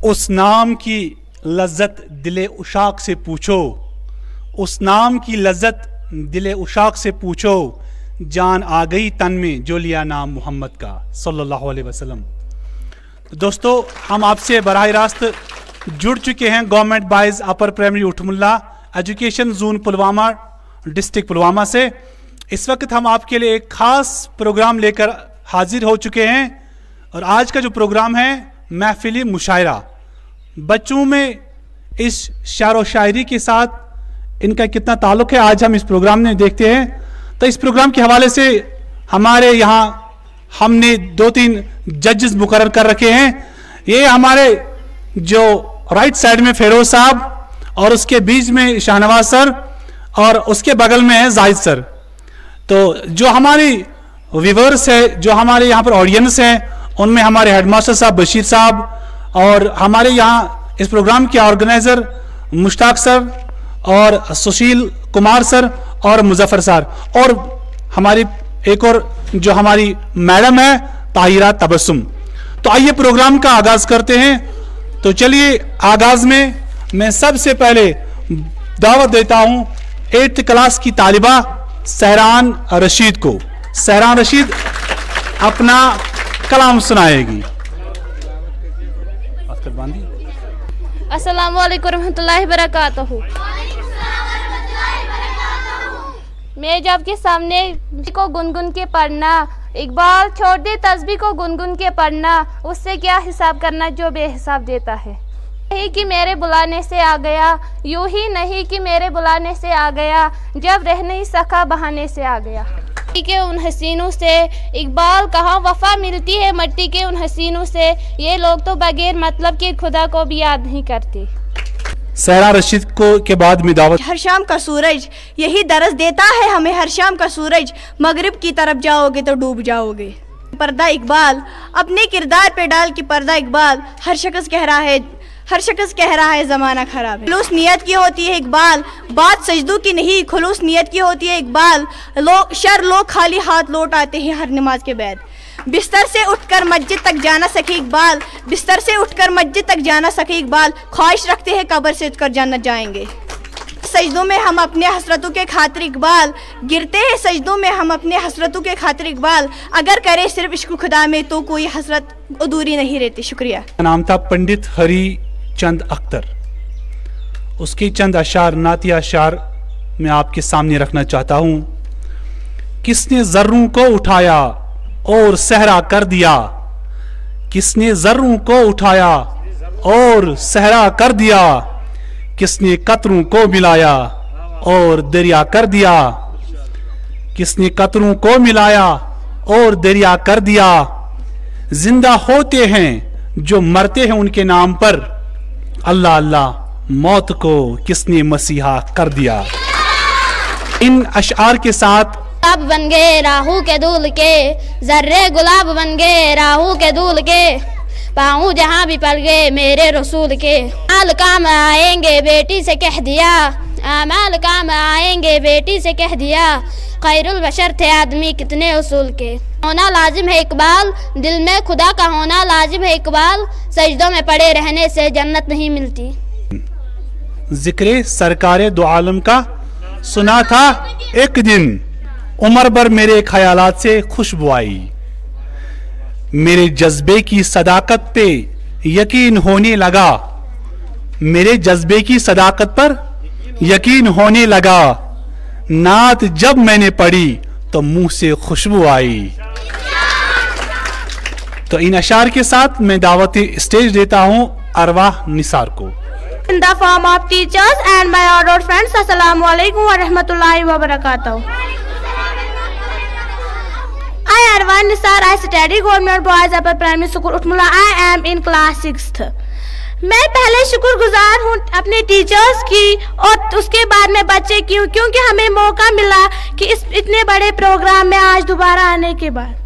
उस नाम की लज्जत दिले उशाक से पूछो, उस नाम की लज्जत दिले उशाक से पूछो, जान आ गई तन में जो लिया नाम मोहम्मद का सल्लल्लाहु अलैहि वसल्लम। दोस्तों, हम आपसे बराह रास्त जुड़ चुके हैं government boys upper primary Uthmulla education zone Pulwama district Pulwama से। इस वक्त हम आपके लिए एक ख़ास प्रोग्राम लेकर हाजिर हो चुके हैं और आज का जो प्रोग्राम है महफिली मुशायरा। बच्चों में इस शायर व शायरी के साथ इनका कितना ताल्लुक़ है आज हम इस प्रोग्राम में देखते हैं। तो इस प्रोग्राम के हवाले से हमारे यहाँ हमने 2-3 जजेस मुकर्रर कर रखे हैं। ये हमारे जो राइट साइड में फेरोज साहब और उसके बीच में शाहनवाज सर और उसके बगल में है जाहिद सर। तो जो हमारी व्यूअर्स है, जो हमारे यहाँ पर ऑडियंस हैं, उनमें हमारे हेडमास्टर साहब बशीर साहब और हमारे यहाँ इस प्रोग्राम के ऑर्गेनाइजर मुश्ताक सर और सुशील कुमार सर और मुजफ्फर सर और हमारी एक और जो हमारी मैडम है ताहिरा तबस्सुम। तो आइए प्रोग्राम का आगाज करते हैं। तो चलिए आगाज में मैं सबसे पहले दावत देता हूं 8th क्लास की तालिबा सहरान रशीद को। सहरान रशीद अपना कलाम सुनाएगी। अस्सलामु अलैकुम रहमतुल्लाहि बरकातहू। मैं जब के सामने को गुनगुन के पढ़ना, इकबाल छोड़ दे तस्बीह को गुनगुन के पढ़ना, उससे क्या हिसाब करना जो बेहिसाब देता है। नहीं कि मेरे बुलाने से आ गया, यूं ही नहीं कि मेरे बुलाने से आ गया, जब रह नहीं सका बहाने से आ गया। मिट्टी के उन हसीनों से इकबाल कहाँ वफा मिलती है, मिट्टी के उन हसीनों से ये लोग तो बगैर मतलब के खुदा को भी याद नहीं करते। सहरा रशीद को के बाद में दावत। हर शाम का सूरज यही दरस देता है हमें, हर शाम का सूरज मगरिब की तरफ जाओगे तो डूब जाओगे। पर्दा इकबाल अपने किरदार पे डाल के पर्दा इकबाल हर शख्स कह रहा है ज़माना खराब है। खुलूस नियत की होती है इकबाल, बात सजदों की नहीं, खुलूस नियत की होती है इकबाल। लोग खाली हाथ लौट आते हैं हर नमाज के बाद। बिस्तर से उठकर मस्जिद तक जाना सके इकबाल, बिस्तर से उठकर मस्जिद तक जाना सके इकबाल, ख्वाहिश रखते हैं कब्र से उठकर जन्नत जाएंगे। सजदों में हम अपने हसरतों के खातिर इकबाल, गिरते हैं सजदों में हम अपने हसरतों के खातिर इकबाल, अगर करे सिर्फ इश्क खुदा में तो कोई हसरत अधूरी नहीं रहती। शुक्रिया। नाम था पंडित हरी चंद अख्तर। उसकी चंद अशार नातिया अशार मैं आपके सामने रखना चाहता हूँ। किसने जर्रों को उठाया और सहरा कर दिया, किसने जर्रों को उठाया और सहरा कर दिया, किसने कतरों को मिलाया और दरिया कर दिया, किसने कतरों को मिलाया और दरिया कर दिया। जिंदा होते हैं जो मरते हैं उनके नाम पर, अल्लाह अल्लाह मौत को किसने मसीहा कर दिया। इन अशआर के साथ गुलाब बन गए राहू के दूल के, जर्रे गुलाब बन गए राहू के दूल के, पाऊँ जहाँ भी पड़ गए मेरे रसूल के। आमाल काम आएंगे बेटी से कह दिया, आमाल काम आएंगे बेटी से कह दिया, खैरुल बशर थे आदमी कितने उसूल के। होना लाजिम है इकबाल, दिल में खुदा का होना लाजिम है इकबाल, सजदों में पड़े रहने से जन्नत नहीं मिलती। जिक्र सरकारे दो आलम का सुना था एक दिन, उम्र भर मेरे ख्यालात से खुशबू आई, मेरे जज्बे की सदाकत पे यकीन होने लगा, मेरे जज्बे की सदाकत पर यकीन होने लगा, नात जब मैंने पढ़ी तो मुंह से खुशबू आई। तो इन अशार के साथ मैं दावती स्टेज देता हूं अरवाह निसार को। In the form of teachers and my adored friends, Assalamu alaikum wa rahmatullahi wa barakatuh. I Arwan Nisar, I study Government Boys Upper Primary School Utmula. I am in class 6th. मैं पहले शुक्रगुजार हूँ अपने teachers की और उसके बाद में बच्चे की, क्योंकि हमें मौका मिला कि इस इतने बड़े प्रोग्राम में आज दोबारा आने के बाद।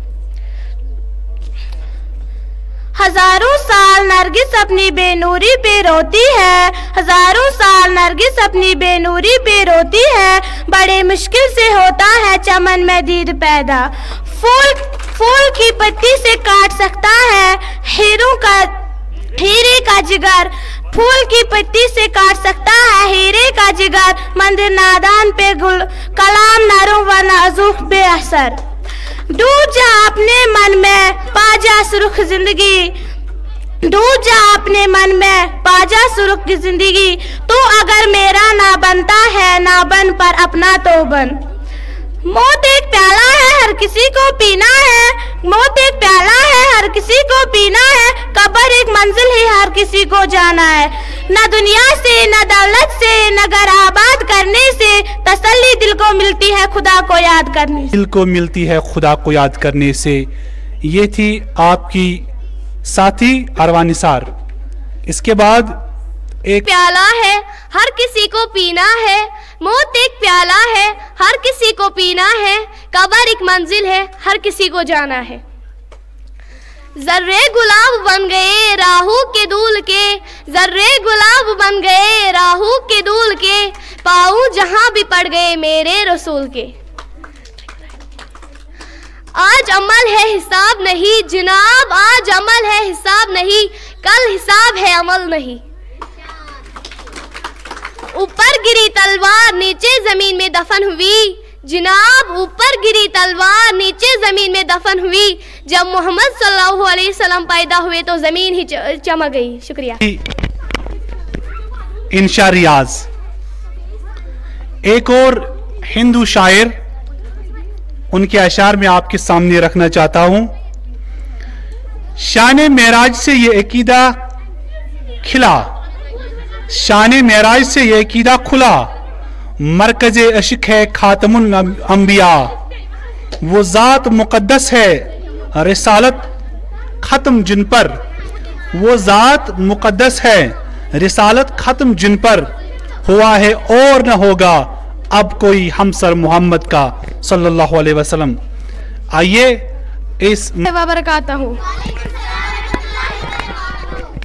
हजारों साल नरगिस अपनी बेनूरी पे रोती है, हजारों साल नरगिस अपनी बेनूरी पे रोती है, बड़े मुश्किल से होता है चमन में दीद पैदा, फूल की पत्ती से काट सकता है हीरे का जिगर, फूल की पत्ती से काट सकता है हीरे का जिगर। मंदिर नादान पे गुल कलाम नरो व नाजुक बेअसर। डूब जा अपने मन में पा जा सुरुख जिंदगी, डूब जा अपने मन में पा जा सुरुख की जिंदगी। तू अगर मेरा ना बनता है ना बन पर अपना तो बन। मौत एक प्याला है हर किसी को पीना है, मौत एक प्याला है हर किसी को पीना है। कब्र एक मंजिल है हर किसी को जाना है। न दुनिया से न दौलत से न घर आबाद करने से तसल्ली दिल को मिलती है खुदा को याद करने से। दिल को मिलती है खुदा को याद करने से। ये थी आपकी साथी अरवा निसार। इसके बाद एक प्याला है हर किसी को पीना है, मौत एक प्याला है हर किसी को पीना है। कब्र एक मंजिल है हर किसी को जाना है। जर्रे गुलाब बन गए राहू के दूल के, जर्रे गुलाब बन गए राहू के दूल के। पाऊं जहां भी पड़ गए मेरे रसूल के। आज अमल है हिसाब नहीं जनाब, आज अमल है हिसाब नहीं, कल हिसाब है अमल नहीं। ऊपर गिरी तलवार नीचे जमीन में दफन हुई जनाब, ऊपर गिरी तलवार नीचे जमीन में दफन हुई। जब मोहम्मद सल्लल्लाहु अलैहि वसल्लम पैदा हुए तो जमीन ही चमक गई। शुक्रिया। इंशा रियाज। एक और हिंदू शायर, उनके अशार में आपके सामने रखना चाहता हूं। शान मेराज से ये अकीदा खिला, शान मेराज से ये अकीदा खुला। मरकज अशिक है खातमुल अंबिया, वो ज़ात मुक़द्दस है रिसालत ख़त्म जिन पर, वो ज़ात मुक़द्दस है रिसालत ख़त्म जिन पर। हुआ है और न होगा अब कोई हमसर मोहम्मद का सल्लल्लाहु अलैहि वसल्लम। आइए इस बरकाता हूँ।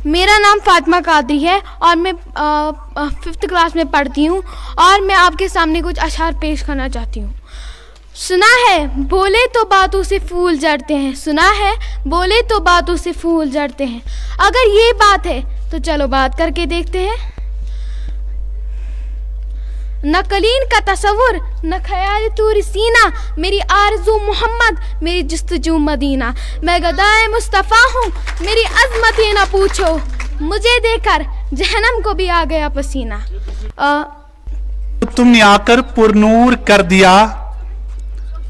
मेरा नाम फातिमा कादरी है और मैं 5th क्लास में पढ़ती हूँ और मैं आपके सामने कुछ अशार पेश करना चाहती हूँ। सुना है बोले तो बातों से फूल जड़ते हैं, सुना है बोले तो बातों से फूल जड़ते हैं। अगर ये बात है तो चलो बात करके देखते हैं। न कलीन का तसव्वुर न ख्याल तूर सीना, मेरी आरज़ू मोहम्मद मेरी जस्तजू मदीना। मैं गदाए मुस्तफ़ा हूँ मेरी अज़मत ना पूछो, मुझे देखकर जहन्नम को भी आ गया पसीना। तुमने आकर पुरनूर कर दिया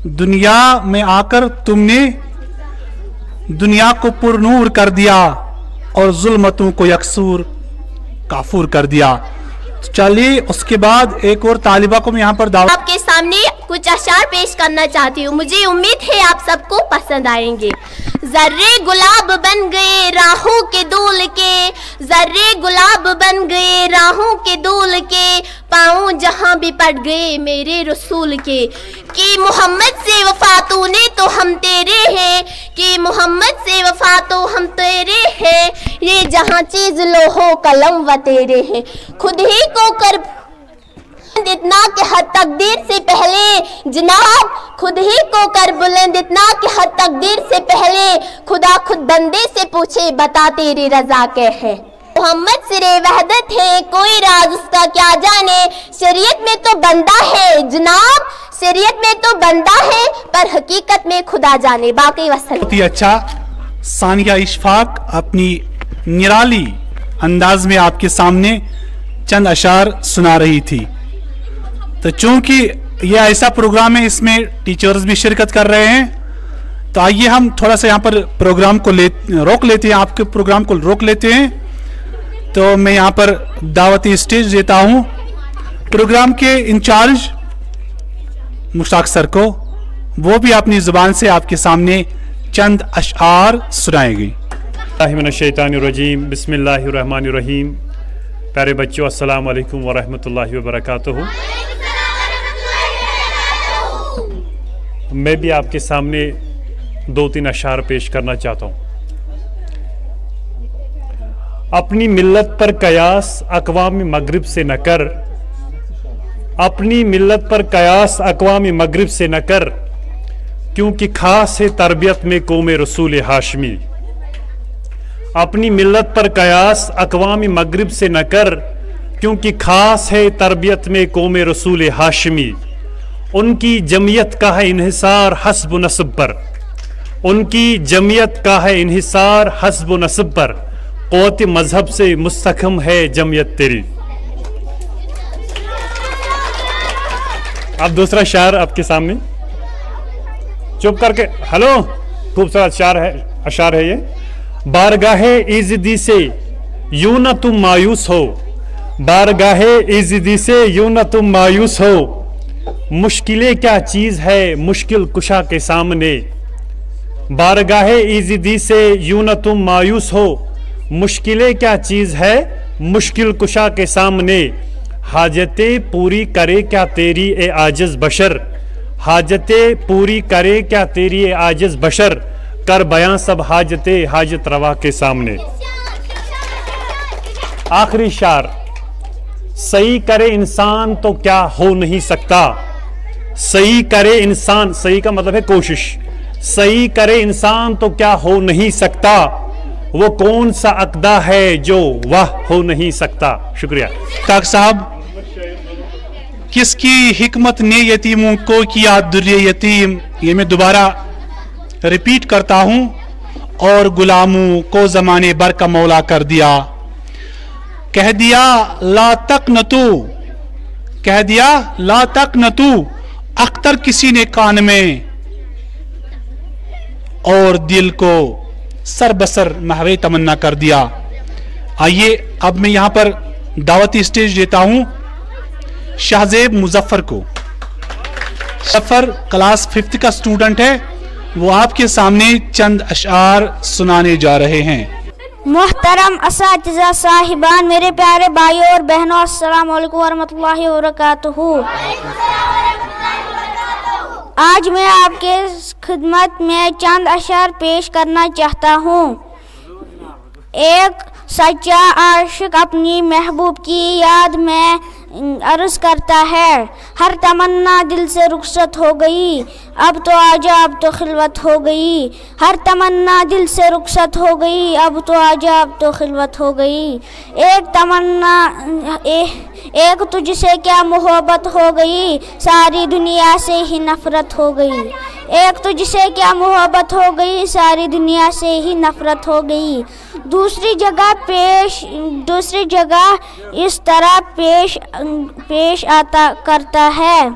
दुनिया में, आकर तुमने दुनिया को पुरनूर कर दिया और जुल्मतों को यकसूर काफूर कर दिया। चलिए उसके बाद एक और तालिबा को मैं यहाँ पर दावत आपके सामने कुछ अशार पेश करना चाहती हूँ। मुझे उम्मीद है आप सबको पसंद आएंगे। जर्रे गुलाब बन गए राहों के दूल के, जर्रे गुलाब बन गए राहों के दूल के। पाऊं जहां भी पड़ गए मेरे रसूल के, कि मोहम्मद से वफा तूने तो हम तेरे हैं, कि मोहम्मद से वफा तो हम तेरे हैं। ये जहां चीज लोहो कलम व तेरे हैं, खुद ही को कर इतना कि हद तकदीर से पहले जनाब, खुद ही को कर बुलंद इतना कि हद तकदीर से पहले। खुदा खुद बंदे से पूछे बता तेरी रजा क्या है। मोहम्मद सिरे वहदत है कोई राज उसका क्या जाने, शरीयत में तो बंदा है जनाब, शरीयत में तो बंदा है पर हकीकत में खुदा जाने। बाकी वसल। बहुत ही अच्छा सानिया इशफाक अपनी निराली अंदाज में आपके सामने चंद अशार सुना रही थी। तो चूंकि यह ऐसा प्रोग्राम है इसमें टीचर्स भी शिरकत कर रहे हैं, तो आइए हम थोड़ा सा यहाँ पर प्रोग्राम को रोक लेते हैं, आपके प्रोग्राम को रोक लेते हैं। तो मैं यहाँ पर दावती स्टेज देता हूँ प्रोग्राम के इंचार्ज मुश्ताक सर को, वो भी अपनी जुबान से आपके सामने चंद अशार सुनाएंगे। शैतानिर्रजीम बिस्मिल्लाहिर्रहमानिर्रहीम। प्यारे बच्चों अस्सलाम वालेकुम वरहमतुल्लाहि वबरकातुहू। मैं भी आपके सामने 2-3 अशार पेश करना चाहता हूँ। अपनी मिल्लत पर कयास अक़वाम मगरिब से न कर, अपनी मिल्लत पर कयास अक़वाम मगरिब से न कर, क्योंकि खास है तरबियत में कौम रसूल हाशमी। अपनी मिल्लत पर कयास अक़वाम मगरिब से न कर, क्योंकि खास है तरबियत में कौम रसूल हाशमी। उनकी जमियत का है इन्हिसार हस्ब नस्ब पर, उनकी जमियत का है इन्हिसार हस्ब नस्ब पर, क़ुव्वत मजहब से मुस्तहकम है जमियत तेरी। अब दूसरा शायर आपके सामने, चुप करके हेलो, खूबसूरत अशार है ये। बारगाहे इज़्दी से यूं न तुम मायूस हो, बारगाहे इज़्दी से यूं न तुम मायूस हो, मुश्किलें क्या चीज़ है मुश्किल कुशा के सामने। बारगाहे इज़्दी से यूं न तुम मायूस हो, मुश्किलें क्या चीज़ है मुश्किल कुशा के सामने। हाजतें पूरी करे क्या तेरी ए आजिज़ बशर, हाजतें पूरी करे क्या तेरी ए आजिज़ बशर, कर बयां सब हाजतें हाजत रवा के सामने। आखिरी शार, सही करे इंसान तो क्या हो नहीं सकता, सही करे इंसान, सही का मतलब है कोशिश, सही करे इंसान तो क्या हो नहीं सकता, वो कौन सा अक़दा है जो वह हो नहीं सकता। शुक्रिया। ताक साहब, किसकी हिकमत ने यतीमों को किया दुर्रे यतीम, ये मैं दोबारा रिपीट करता हूं, और गुलामों को ज़माने भर का मौला कर दिया। कह दिया ला तक न तू, कह दिया ला तक न तू, अख्तर किसी ने कान में, और दिल को सरबसर महवे तमन्ना कर दिया। आइए अब मैं यहां पर दावती स्टेज देता हूं शाहजेब मुजफ्फर को। मुजफ्फर क्लास 5th का स्टूडेंट है, वो आपके सामने चंद अशार सुनाने जा रहे हैं। मोहतरम असातिज़ा साहिबान, मेरे प्यारे भाइयों और बहनों, अस्सलाम वालेकुम वरहमतुल्लाहि वबरकातुहू। आज मैं आपके खिदमत में चंद अशार पेश करना चाहता हूँ। एक सच्चा आशिक अपनी महबूब की याद में अर्ज करता है, हर तमन्ना दिल से रुखसत हो गई, अब तो आजा अब तो खिलवत हो गई। हर तमन्ना दिल से रुखसत हो गई, अब तो आजा अब तो खिलवत हो गई। एक तमन्ना एक तुझसे क्या मोहब्बत हो गई, सारी दुनिया से ही नफरत हो गई। एक तुझसे क्या मोहब्बत हो गई, सारी दुनिया से ही नफरत हो गई। दूसरी जगह इस तरह पेश आता करता है,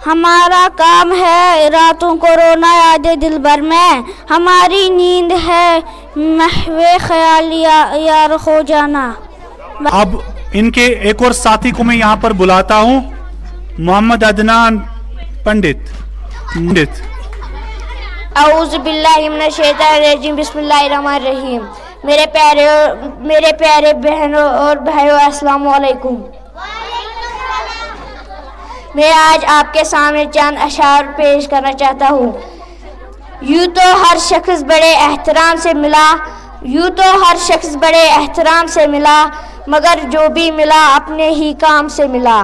हमारा काम है रातों को रोना यादे दिल भर में, हमारी नींद है महवे ख्याल यार हो जाना। अब इनके एक और साथी को मैं यहाँ पर बुलाता हूँ, मोहम्मद अदनान पंडित। औज़ु बिल्लाहि मिनश शैतानिर रजीम, बिस्मिल्लाहिर रहमानिर रहीम। मेरे प्यारे बहनों और भाइयों, अस्सलामु अलैकुम। मैं आज आपके सामने चंद अशार पेश करना चाहता हूँ। यूँ तो हर शख्स बड़े एहतराम से मिला, यूँ तो हर शख्स बड़े एहतराम से मिला, मगर जो भी मिला अपने ही काम से मिला।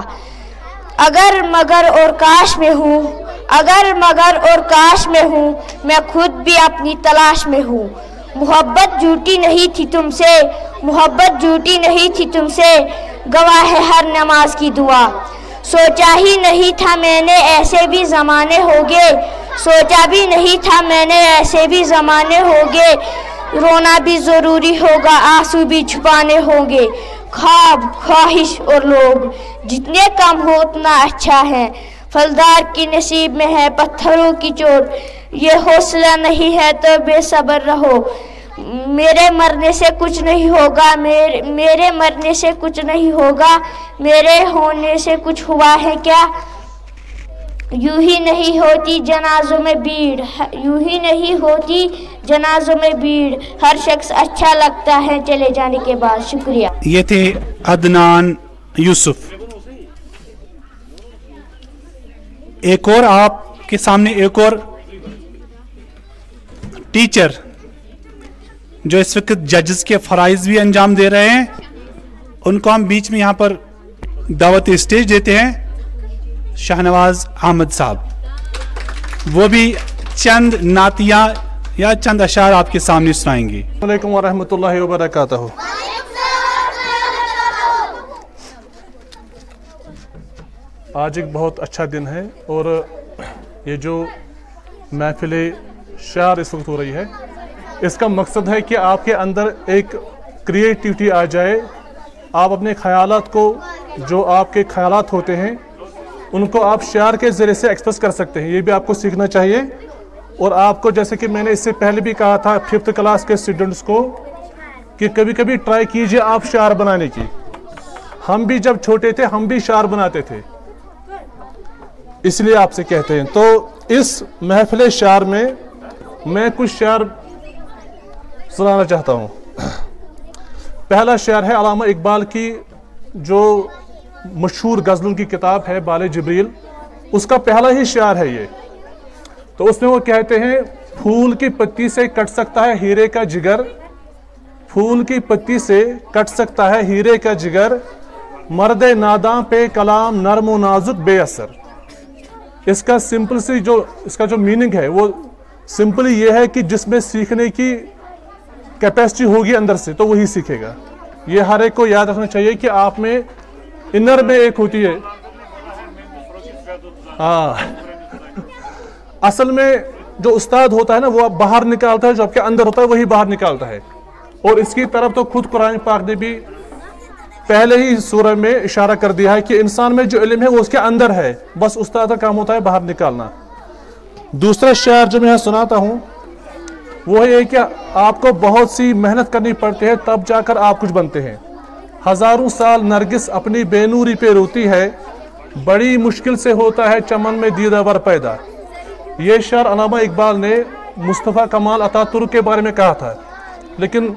अगर मगर और काश में हूँ, अगर मगर और काश में हूँ, मैं खुद भी अपनी तलाश में हूँ। मोहब्बत झूठी नहीं थी तुमसे, मोहब्बत झूठी नहीं थी तुमसे, गवाह है हर नमाज की दुआ। सोचा ही नहीं था मैंने ऐसे भी ज़माने होंगे, सोचा भी नहीं था मैंने ऐसे भी ज़माने होंगे। रोना भी ज़रूरी होगा, आंसू भी छुपाने होंगे। ख्वाब, ख्वाहिश और लोग जितने कम हो उतना अच्छा है। फलदार की नसीब में है पत्थरों की चोट, ये हौसला नहीं है तो बेसब्र रहो। मेरे मरने से कुछ नहीं होगा, मेरे मरने से कुछ नहीं होगा, मेरे होने से कुछ हुआ है क्या। यूं ही नहीं होती जनाजों में भीड़, यूं ही नहीं होती जनाजों में भीड़, हर शख्स अच्छा लगता है चले जाने के बाद। शुक्रिया। ये थे अदनान यूसुफ। एक और आपके सामने एक और टीचर जो इस वक्त जजेस के फराइज भी अंजाम दे रहे हैं, उनको हम बीच में यहाँ पर दावत स्टेज देते हैं। शाहनवाज अहमद साहब, वो भी चंद नातियाँ या चंद अशार आपके सामने सुनाएंगे। अस्सलाम वालेकुम वरहमतुल्लाहि वबरकातुहू। आज एक बहुत अच्छा दिन है और ये जो महफिल शार इस वक्त हो रही है, इसका मकसद है कि आपके अंदर एक क्रिएटिविटी आ जाए। आप अपने ख्यालात को, जो आपके ख्यालात होते हैं, उनको आप शार के ज़रिए से एक्सप्रेस कर सकते हैं। ये भी आपको सीखना चाहिए। और आपको, जैसे कि मैंने इससे पहले भी कहा था 5th क्लास के स्टूडेंट्स को, कि कभी कभी ट्राई कीजिए आप शार बनाने की। हम भी जब छोटे थे हम भी शार बनाते थे, इसलिए आपसे कहते हैं। तो इस महफिल शार में मैं कुछ शार सुनाना चाहता हूँ। पहला शार है अल्लामा इकबाल की जो मशहूर गज़लों की किताब है बाले जिब्रील, उसका पहला ही शार है ये। तो उसमें वो कहते हैं, फूल की पत्ती से कट सकता है हीरे का जिगर, फूल की पत्ती से कट सकता है हीरे का जिगर, मर्द नादां पे कलाम नर्म व नाजुक बेअसर। इसका सिंपल सी जो इसका जो मीनिंग है वो सिंपली ये है कि जिसमें सीखने की कैपेसिटी होगी अंदर से तो वही सीखेगा। ये हर एक को याद रखना चाहिए कि आप में इनर में एक होती है। हाँ, असल में जो उस्ताद होता है ना, वो आप बाहर निकालता है, जो आपके अंदर होता है वही बाहर निकालता है। और इसकी तरफ तो खुद कुरान पाक ने भी पहले ही सूरह में इशारा कर दिया है कि इंसान में जो इल्म है वो उसके अंदर है, बस उस्ताद का काम होता है बाहर निकालना। दूसरा शायर जो मैं सुनाता हूँ वो है कि आपको बहुत सी मेहनत करनी पड़ती है तब जाकर आप कुछ बनते हैं। हजारों साल नरगिस अपनी बेनूरी पे रोती है, बड़ी मुश्किल से होता है चमन में दीदावर पैदा। ये शायर अल्लामा इकबाल ने मुस्तफ़ा कमाल अतातुर्क के बारे में कहा था, लेकिन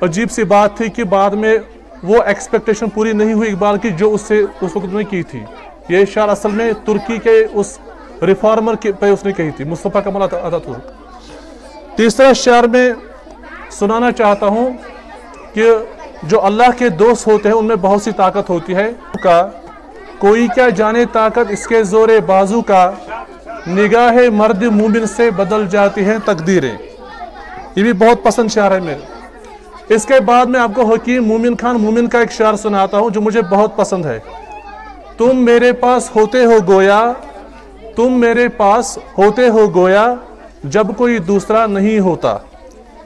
अजीब सी बात थी कि बाद में वो एक्सपेक्टेशन पूरी नहीं हुई इकबाल की जो उससे उस वक्त में की थी। ये शायर असल में तुर्की के उस रिफॉर्मर के पे उसने कही थी, मुस्तफ़ा कमाल अतातुर्क। तीसरा शायर में सुनाना चाहता हूँ कि जो अल्लाह के दोस्त होते हैं उनमें बहुत सी ताकत होती है का, कोई क्या जाने ताकत इसके जोरे बाजू का, निगाह मर्द मोमिन से बदल जाती हैं तकदीरें। ये भी बहुत पसंद शायर है मेरे। इसके बाद मैं आपको हकीम मोमिन खान मोमिन का एक शायर सुनाता हूँ जो मुझे बहुत पसंद है। तुम मेरे पास होते हो गोया, तुम मेरे पास होते हो गोया, जब कोई दूसरा नहीं होता।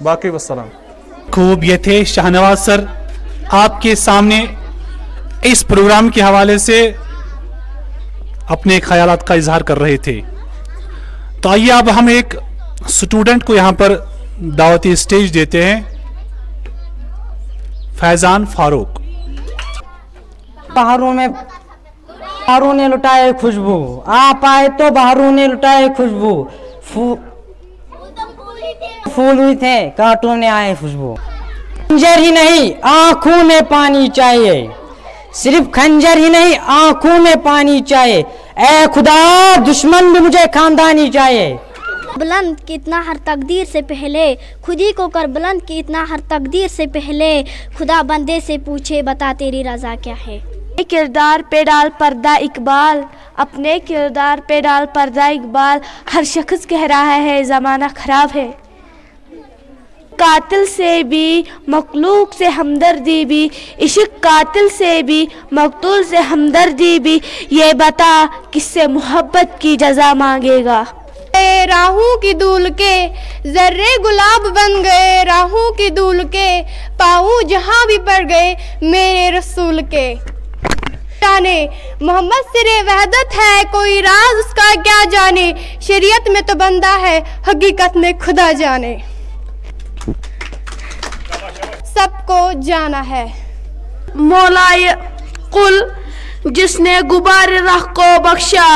बाकी वस्सलाम। खूब, ये थे शाहनवाज सर आपके सामने इस प्रोग्राम के हवाले से अपने ख्यालात का इजहार कर रहे थे। तो आइए अब हम एक स्टूडेंट को यहाँ पर दावती स्टेज देते हैं, फैजान फारूक। बहारों ने लुटाए खुशबू, आप आए तो बहारों ने लुटाए खुशबू, फूल हुई थे कांटों ने आए खुशबू। खंजर ही नहीं आंखों में पानी चाहिए, सिर्फ खंजर ही नहीं आंखों में पानी चाहिए, ऐ खुदा दुश्मन भी मुझे खानदानी चाहिए। बुलंद की इतना हर तकदीर से पहले, खुदी को कर बुलंद की इतना हर तकदीर से पहले, खुदा बंदे से पूछे बता तेरी रजा क्या है। किरदार पे डाल पर्दा इकबाल, अपने किरदार पे डाल पर्दा इकबाल, हर शख्स कह रहा है ज़माना ख़राब है। कातिल से भी मखलूक से हमदर्दी भी, इश्क कातिल से भी मकतूल से हमदर्दी भी, ये बता किससे मोहब्बत की जजा मांगेगा। राहों की दूल के जर्रे गुलाब बन गए, राहों की दूल के पाऊँ जहाँ भी पड़ गए मेरे रसूल के। जाने मोहम्मद सिरे वहदत है, कोई राज उसका क्या जाने, शरीयत में तो बंदा है हकीकत में खुदा जाने। सबको जाना है। मौलाए कुल जिसने गुबार रख को बख्शा,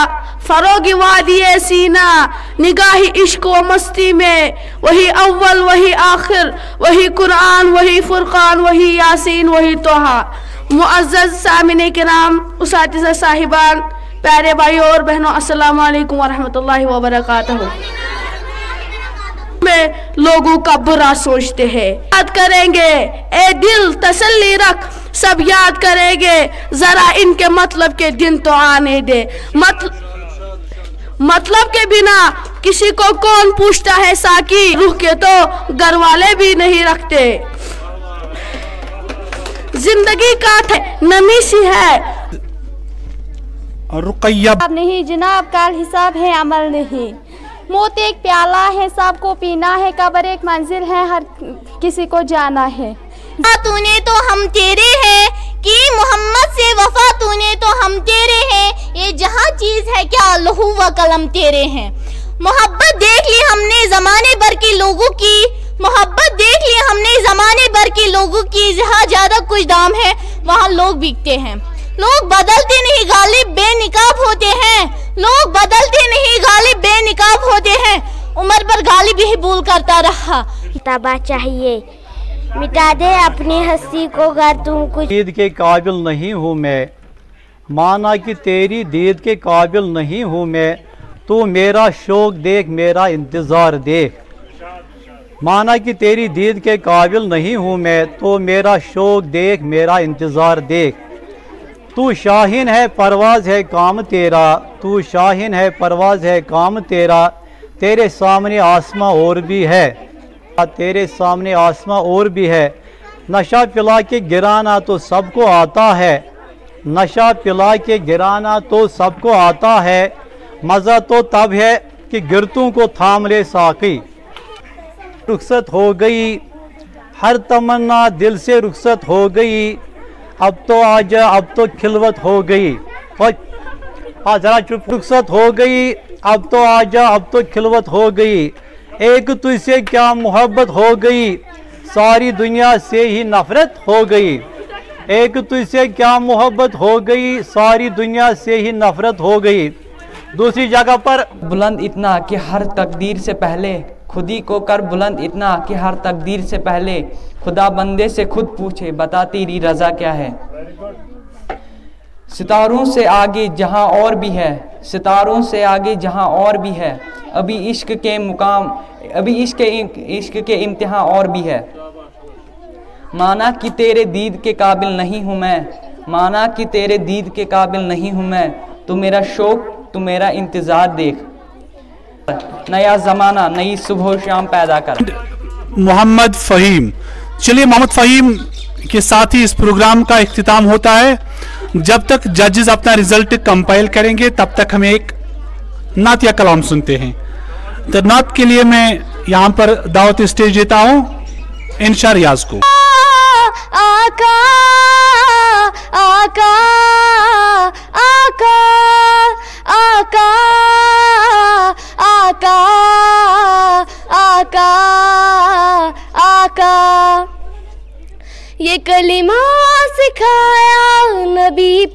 फरोगी वादी सीना निगाही इश्क व मस्ती में, वही अव्वल वही आखिर वही कुरान वही फुरकान वही यासीन वही तोहा। मुअज़्ज़ज़ सामिने किराम, उसातिज़ा साहिबान, प्यारे भाइयों और बहनों, अस्सलामु अलैकुम वरहमतुल्लाहि वबरकातुहू। में लोगों का बुरा सोचते हैं, याद करेंगे ए दिल तसल्ली रख, सब याद करेंगे, जरा इनके मतलब के दिन तो आने दे। मतलब के बिना किसी को कौन पूछता है साकी, रूह के तो घर वाले भी नहीं रखते। जिंदगी का नमी सी है रुकैया नहीं जनाब, काल हिसाब है अमल नहीं। मौत एक प्याला है, सबको पीना है, कब्र एक मंजिल है, हर किसी को जाना है। तूने तो हम तेरे हैं कि मोहम्मद से वफा, तूने तो हम तेरे हैं, ये जहाँ चीज है क्या लहू व कलम तेरे हैं। मोहब्बत देख ली हमने जमाने भर के लोगों की, मोहब्बत देख ली हमने जमाने भर के लोगों की, जहाँ ज्यादा कुछ दाम है वहाँ लोग बिकते हैं। लोग बदलते नहीं गालिब बेनिकाब होते हैं, लोग बदलते नहीं गालिब बेनिकाब होते हैं। उम्र पर गालिब ही भूल करता रहा। तबाह चाहिए मिटा दे अपनी हंसी को, अगर तुम कुछ दीद के काबिल नहीं हूँ मैं, माना कि तेरी दीद के काबिल नहीं हूँ मैं, तू मेरा शौक देख मेरा इंतज़ार देख। माना कि तेरी दीद के काबिल नहीं हूँ मैं, तो मेरा शौक देख मेरा इंतज़ार देख। तू शाहीन है परवाज़ है काम तेरा, तू शाहीन है परवाज़ है काम तेरा, तेरे सामने आसमां और भी है, तेरे सामने आसमां और भी है। नशा पिला के गिराना तो सबको आता है, नशा पिला के गिराना तो सबको आता है, मज़ा तो तब है कि गिरतों को थाम ले साकी। रुखसत हो गई हर तमन्ना दिल से रुखसत हो गई, अब तो आजा अब तो खिलवत हो गई। जरा चुप। रुखसत हो गई अब तो आजा अब तो खिलवत हो गई, एक तुझसे क्या मोहब्बत हो गई, सारी दुनिया से ही नफरत हो गई। एक तुझसे क्या मोहब्बत हो गई, सारी दुनिया से ही नफरत हो गई। दूसरी जगह पर बुलंद इतना कि हर तकदीर से पहले खुद ही को कर बुलंद इतना कि हर तकदीर से पहले खुदा बंदे से खुद पूछे बता तेरी रजा क्या है। सितारों से आगे जहां और भी है, सितारों से आगे जहां और भी है, अभी इश्क के मुकाम अभी इश्क के इम्तिहान और भी है। माना कि तेरे दीद के काबिल नहीं हूँ मैं, माना कि तेरे दीद के काबिल नहीं हूँ मैं, तो मेरा शौक तू मेरा इंतज़ार देख। नया ज़माना नई सुबह शाम पैदा कर। मोहम्मद फ़हीम। चलिए मोहम्मद फ़हीम के साथ ही इस प्रोग्राम का इख्तिताम होता है। जब तक जजेस अपना रिजल्ट कंपाइल करेंगे तब तक हम एक नात या कलाम सुनते हैं। तो नात के लिए मैं यहाँ पर दावत स्टेज देता हूँ इंशा रियाज को। आका आका आका आका आका आका आका, ये कलिमा सिखाया नबी